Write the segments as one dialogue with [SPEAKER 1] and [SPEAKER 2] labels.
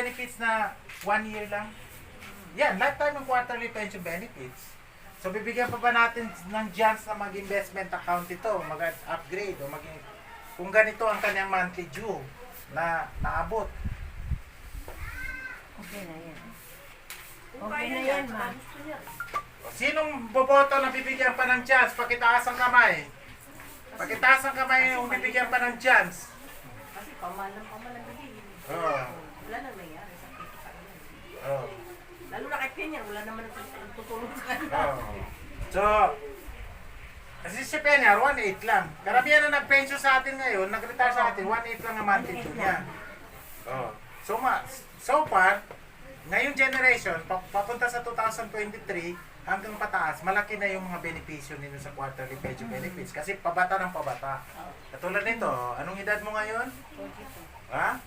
[SPEAKER 1] benefits na 1 year lang. Yan, lifetime ng quarterly pension benefits. So, bibigyan pa ba natin ng chance na mag-investment account ito, mag-upgrade, o kung ganito ang kanyang monthly due na naabot.
[SPEAKER 2] Okay na yan. Okay na yan, ma.
[SPEAKER 1] Sinong boboto na bibigyan pa ng chance? Pakitaas ang kamay. Pakitaas ang kamay yung bibigyan pa ng chance.
[SPEAKER 3] Kasi pamalang bigay.
[SPEAKER 1] Oo.
[SPEAKER 3] Wala nang nangyari sa kita niya.
[SPEAKER 1] Oo.
[SPEAKER 3] Lalo na kay Peña, wala naman tutulong sa kanya.
[SPEAKER 1] Oo. So, kasi si Peña, 1.8 lang. Karamihan na nag-pension sa atin ngayon, nag-retire sa atin, 1.8 lang ang monthly due niya. Oo. So far, ngayong generation, papunta sa 2023, hanggang pataas, malaki na yung mga benepisyo ninyo sa quarterly pension benefits. Kasi pabata ng pabata. Katulad nito, anong edad mo ngayon?
[SPEAKER 3] 42.
[SPEAKER 1] Ha?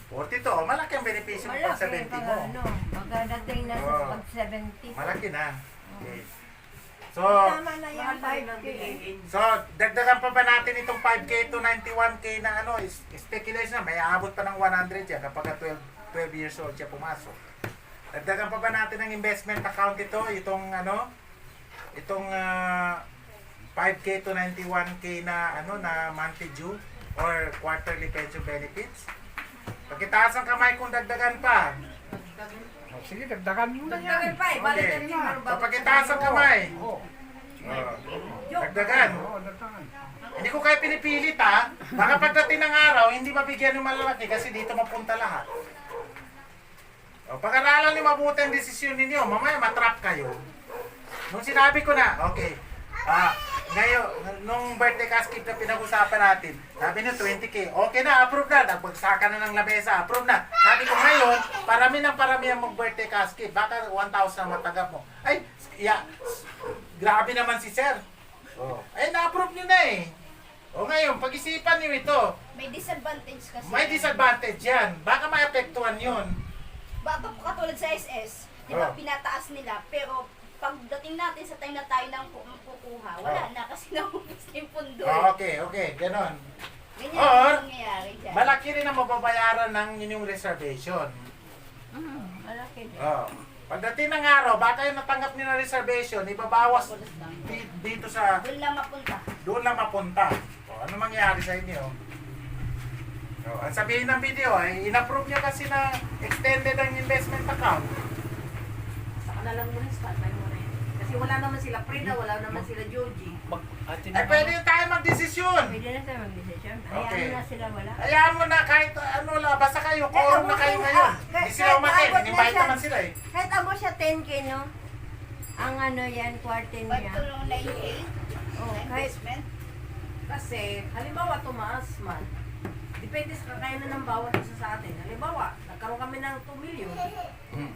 [SPEAKER 1] 42. Malaki ang benepisyo mo pag 70 mo.
[SPEAKER 2] Magdating na sa pag 70.
[SPEAKER 1] Malaki na. Okay. So,
[SPEAKER 2] Tama na yan,
[SPEAKER 3] Mahal na rin
[SPEAKER 2] 5K.
[SPEAKER 3] ang bigayin.
[SPEAKER 1] so, dagdagan pa ba natin itong 5K to 91K na ano, speculation na, may aabot pa ng 100 yan kapag 12 years old siya pumasok. Dagdagan pa ba natin ng investment account ito, itong 5K to 91K na ano na monthly due or quarterly pension benefits? Pagkitaas ang kamay kung dagdagan pa.
[SPEAKER 4] Oh, sige, dagdagan mo na yan.
[SPEAKER 3] Dagdagan pa eh, balikan
[SPEAKER 1] Okay.
[SPEAKER 3] niya. pero bago
[SPEAKER 1] Pagkitaas ang kamay.
[SPEAKER 4] Oo.
[SPEAKER 1] Dagdagan.
[SPEAKER 4] Oo, dagdagan.
[SPEAKER 1] Hindi ko kayo pinipilit ha. Baka pagdating ng araw, hindi mabigyan ng malalaki kasi dito mapunta lahat. O, pag-aralan niyo mabuti ang desisyon ninyo, mamaya matrap kayo. Nung sinabi ko na, okay, ngayon, nung birthday cash gift na pinag-usapan natin, sabi niyo 20K, okay na, approve na, nagbagsakan na ng lamesa, approve na. Sabi ko ngayon, parami ang mag-birthday cash gift, baka 1,000 ang matagap mo. Ay, grabe naman si sir. Ay, na-approve niyo na eh. O ngayon, pag-isipan niyo ito,
[SPEAKER 5] May disadvantage kasi.
[SPEAKER 1] may disadvantage yan. Baka maapektuhan yun.
[SPEAKER 5] Baka po katulad sa SS, di ba
[SPEAKER 1] Oh.
[SPEAKER 5] pinataas nila, pero pagdating natin sa time na tayo nang kukuha, wala
[SPEAKER 1] Oh.
[SPEAKER 5] na kasi naubos na yung pundo.
[SPEAKER 1] Okay, ganon.
[SPEAKER 5] Ganyan
[SPEAKER 1] Or,
[SPEAKER 5] ang nangyayari dyan.
[SPEAKER 1] Malaki rin ang mababayaran ng inyong reservation.
[SPEAKER 2] Malaki din.
[SPEAKER 1] Pagdating ng araw, baka yung natanggap niyo na reservation, ibabawas dito sa
[SPEAKER 5] Doon lang mapunta.
[SPEAKER 1] doon lang mapunta. Ano mangyayari sa inyo? Ang sabihin ng video ay inapprove niya kasi na extended ang investment account.
[SPEAKER 3] Saka na lang muna, standby mo na yun. Kasi wala naman sila Frida, wala naman sila Joji.
[SPEAKER 1] Pwede tayo magdesisyon.
[SPEAKER 2] Pwede na tayo mag-decision.
[SPEAKER 1] Okay.
[SPEAKER 2] Hayaan na sila wala.
[SPEAKER 1] Hayaan mo na kahit ano lang, basta kayo, quorum na kayo ngayon. Hindi sila umatin, in-invite naman sila eh.
[SPEAKER 2] Kahit abo siya 10K, no? Ang ano yan, quarter niya.
[SPEAKER 5] Pagtulong na yung
[SPEAKER 2] Oh, kahit
[SPEAKER 5] investment.
[SPEAKER 3] Kasi, halimbawa tumaas man, depende sa kakayanan ng bawat isa sa atin. Halimbawa, nagkaroon kami ng 2 million,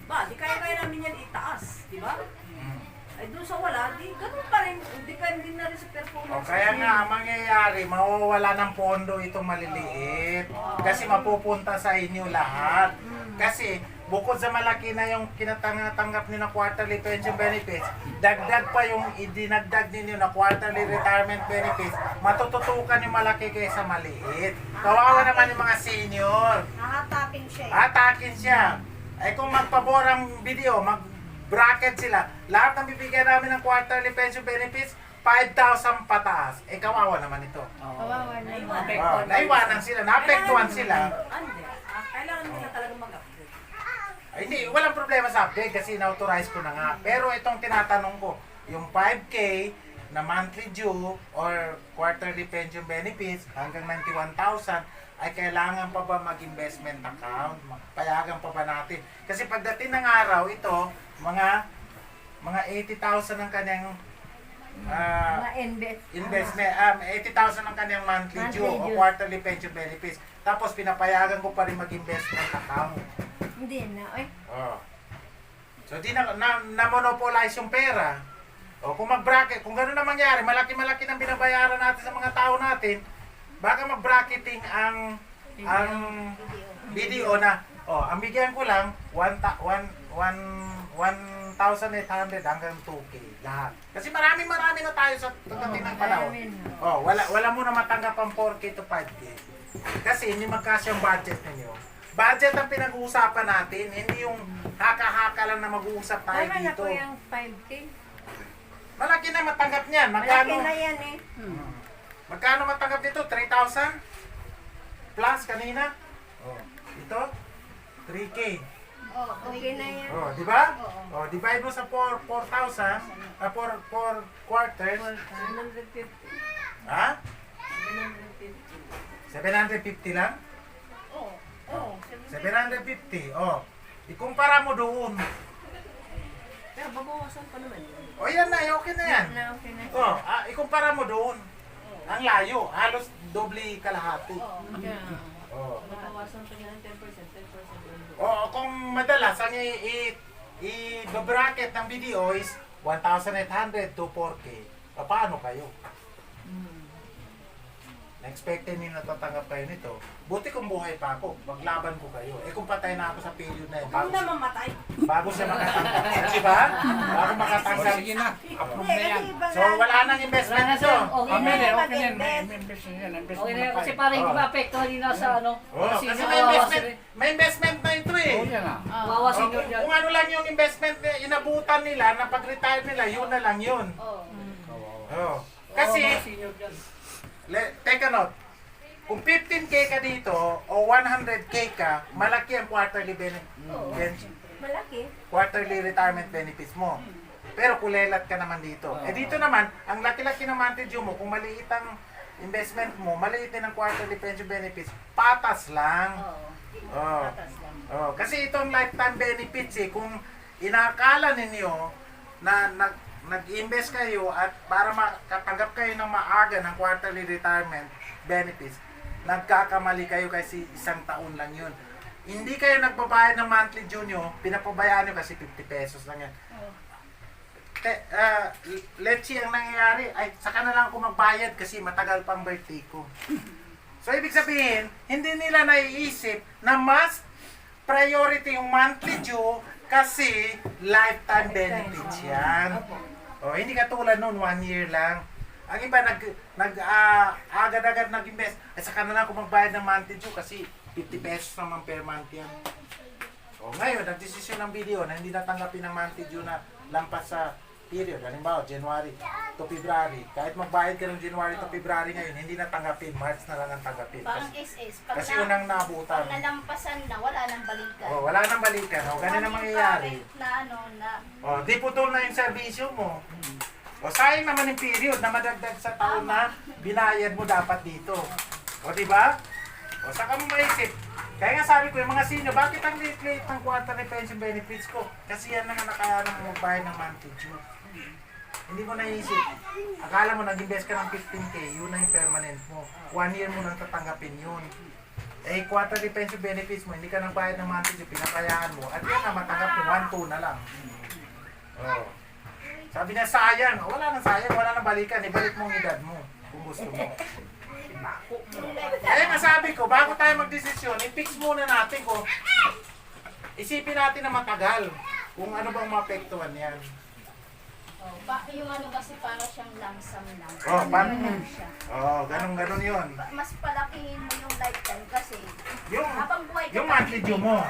[SPEAKER 3] ba, di kaya namin yan itaas, di ba? Ay doon sa wala, di ganun pa rin, depende na rin sa performance.
[SPEAKER 1] Kaya nga, ang mangyayari, mawawala ng pondo itong maliliit. Kasi mapupunta sa inyo lahat. Kasi, bukod sa malaki na yung kinatanggap niyo na quarterly pension benefits, dagdag pa yung idinagdag ninyo na quarterly retirement benefits, matututukan yung malaki kaysa maliit. Kawawa naman yung mga senior.
[SPEAKER 5] Nakatapin siya eh.
[SPEAKER 1] Atakin siya. Eh kung magpabor ang video, mag-bracket sila, lahat ng bibigyan namin ng quarterly pension benefits, 5,000 pataas. Eh kawawa naman ito.
[SPEAKER 2] kawawa na
[SPEAKER 3] Naiwan.
[SPEAKER 2] yun.
[SPEAKER 1] Naiwanan sila, naapektuhan sila.
[SPEAKER 3] Kailangan nila talaga mag-upgrade.
[SPEAKER 1] Ay, hindi, walang problema sa update kasi na-authorize ko na nga. Pero itong tinatanong ko, yung 5K na monthly due or quarterly pension benefits hanggang 91,000 ay kailangan pa ba mag-investment account? Payagan pa ba natin? Kasi pagdating ng araw, ito, mga 80,000 ang kanyang
[SPEAKER 2] Mga
[SPEAKER 1] investment, 80,000 ang kanyang monthly due o
[SPEAKER 2] Monthly due.
[SPEAKER 1] quarterly pension benefits. Tapos pinapayagan ko pa rin mag-investment account.
[SPEAKER 2] Hindi na, eh.
[SPEAKER 1] So di na monopolize yung pera. O kung mag-bracket, kung gano'n na mangyari, malaki-malaki nang binabayaran natin sa mga tao natin, baka mag-bracketing ang video na, ang bigyan ko lang 1,800 hanggang 2K lahat. Kasi marami na tayo sa pagdating ng panahon. Wala mo na matanggap ang 4K to 5K. Kasi hindi magkasya ang budget ninyo. budget ang pinag-uusapan natin, hindi yung haka-haka lang na mag-uusap tayo
[SPEAKER 2] Tama na
[SPEAKER 1] dito.
[SPEAKER 2] po yung 5K.
[SPEAKER 1] Malaki na matanggap niyan.
[SPEAKER 2] Malaki
[SPEAKER 1] Magkano?
[SPEAKER 2] na yan eh.
[SPEAKER 1] Magkano matanggap dito? 3,000? Plus kanina? Oh. Ito? 3K.
[SPEAKER 5] Oo,
[SPEAKER 2] Okay na yan.
[SPEAKER 1] Oh, di ba? Oh, divide mo sa 4,000, 4 quarters.
[SPEAKER 3] 750.
[SPEAKER 1] Ha?
[SPEAKER 3] 750.
[SPEAKER 1] 750 lang?
[SPEAKER 5] Oo.
[SPEAKER 3] Oo.
[SPEAKER 1] 750. Oh. Ikumpara mo doon.
[SPEAKER 3] Pero babawasan pa naman yun.
[SPEAKER 1] O yan na, okay na yan.
[SPEAKER 2] Na okay na.
[SPEAKER 1] Oh, ikumpara mo doon. Ang layo, halos doble kalahati. Oh.
[SPEAKER 3] Babawasan pa niya ng 10%, 10%
[SPEAKER 1] O kung madalas ang i-bracket ng video is 1,800 to 4K. Paano kayo? Na-expected nyo natatanggap kayo nito. Buti kung buhay pa ako, maglaban ko kayo. Eh kung patay na ako sa period na yun,
[SPEAKER 3] Huwag na mamatay.
[SPEAKER 1] bago siya makatanggap. Di ba? Bago
[SPEAKER 4] O,
[SPEAKER 1] makatanggal.
[SPEAKER 4] sige na. Approve na yan.
[SPEAKER 1] So wala nang investment
[SPEAKER 6] Wala na,
[SPEAKER 1] nito.
[SPEAKER 6] sir. Okay
[SPEAKER 4] Kami
[SPEAKER 6] na.
[SPEAKER 4] rin, okay na yan. May invest na yan. Invest
[SPEAKER 6] Okay na
[SPEAKER 4] na
[SPEAKER 6] yan. Kasi
[SPEAKER 4] tayo.
[SPEAKER 6] para hindi
[SPEAKER 1] Oh.
[SPEAKER 6] maapektuhan din sa ano.
[SPEAKER 1] Oh, kasi
[SPEAKER 6] sino
[SPEAKER 1] may
[SPEAKER 6] kawawa
[SPEAKER 1] investment,
[SPEAKER 6] sila.
[SPEAKER 1] may investment na ito eh.
[SPEAKER 4] Oo, yan ah.
[SPEAKER 6] Kawawa
[SPEAKER 1] Oh,
[SPEAKER 6] senior dyan.
[SPEAKER 1] kung ano lang yung investment na inabutan nila, na pag-retire nila, yun na lang yun.
[SPEAKER 5] Oo.
[SPEAKER 1] Oh.
[SPEAKER 6] Kawawa
[SPEAKER 1] Kasi,
[SPEAKER 6] mga senior dyan.
[SPEAKER 1] take a note, kung 15K ka dito o 100K ka, malaki ang quarterly
[SPEAKER 2] Malaki.
[SPEAKER 1] quarterly retirement benefits mo. Pero kulelat ka naman dito. Eh dito naman, ang laki-laki ng monthly due mo, kung maliit ang investment mo, maliit din ang quarterly pension benefits, patas lang.
[SPEAKER 5] Oo.
[SPEAKER 1] Oh.
[SPEAKER 5] Patas lang.
[SPEAKER 1] Oh, kasi itong lifetime benefits eh, kung inakala ninyo na nag-invest kayo at para makatanggap kayo ng maaga ng quarterly retirement benefits, nagkakamali kayo kasi isang taon lang yun. Hindi kayo nagbabayad ng monthly due nyo, pinapabayaan nyo kasi 50 pesos lang yan. Let's see, ang nangyayari, ay saka na lang ako magbayad kasi matagal pang birthday ko. So, ibig sabihin, hindi nila naiisip na mas priority yung monthly due kasi lifetime benefits yan. O, hindi katulad nun, 1 year lang. Ang iba, agad-agad nag-invest. At saka na lang ako magbayad ng monthly due kasi 50 pesos naman per month yan. O, ngayon, nag-desisyon ng video na hindi natanggapin ng monthly due na lampas sa period. Halimbawa, January to February. Kahit magbayad ka ng January to February ngayon, hindi natanggapin. March na lang ang tanggapin.
[SPEAKER 5] Parang SS. Pag
[SPEAKER 1] Kasi unang
[SPEAKER 5] pag
[SPEAKER 1] nabutan.
[SPEAKER 5] nalampasan na, wala nang balikan.
[SPEAKER 1] O, wala nang balikan. O, ganun ang mangyayari.
[SPEAKER 5] Na ano, na
[SPEAKER 1] O, di putol na yung serbisyo mo. O, sayang naman yung period na madagdag sa taon na binayad mo dapat dito. O, di ba? O, saka mo maisip. Kaya nga sabi ko, yung mga senior, bakit ang late-late ng quarterly pension benefits ko? Kasi yan naman nakayanang magbayad ng monthly due. Hindi mo naisip. Akala mo nag-invest ka ng 15K, yun na yung permanent mo. 1 year mo nang tatanggapin yun. Eh, quarterly pension benefits mo, hindi ka nang bayad ng monthly due, pinapayaan mo. At yan na, matanggap mo, 1-2 na lang. Oh. Sabi niya, sayang. Wala nang sayang, wala nang balikan. Ibalik mo ang edad mo, kung gusto mo. Kaya nga sabi ko, bago tayo magdesisyon, i-fix muna natin kung isipin natin na matagal kung ano bang maapektuhan yan.
[SPEAKER 5] yung ano kasi para siyang langsam lang.
[SPEAKER 1] Oh, paano?
[SPEAKER 5] Ganun siya.
[SPEAKER 1] Ganun yun.
[SPEAKER 5] Mas palakihin mo yung lifetime kasi
[SPEAKER 1] Yung,
[SPEAKER 5] habang buhay ka
[SPEAKER 1] yung
[SPEAKER 5] pa,
[SPEAKER 1] monthly due mo.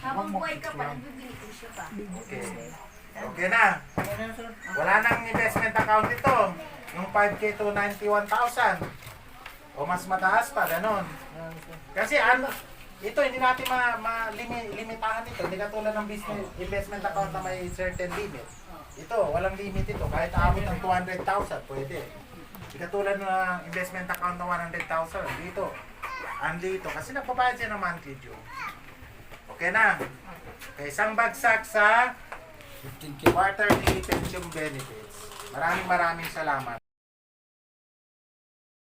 [SPEAKER 5] habang buhay ka pa, nagbibinipisyo ka.
[SPEAKER 1] Okay. Okay na. Wala nang investment account ito. Yung 5K to 91,000. O mas mataas pa, ganun. Kasi ano, ito hindi natin limitahan ito. Hindi katulad ng business investment account na may certain limit. Ito, walang limit ito. Kahit aabot ng 200,000, pwede. Hindi katulad ng investment account na 100,000. Dito, dito. Kasi nagbabayad siya ng monthly due. Okay na. Okay, isang bagsak sa
[SPEAKER 4] 15K.
[SPEAKER 1] quarterly pension benefits. Maraming salamat.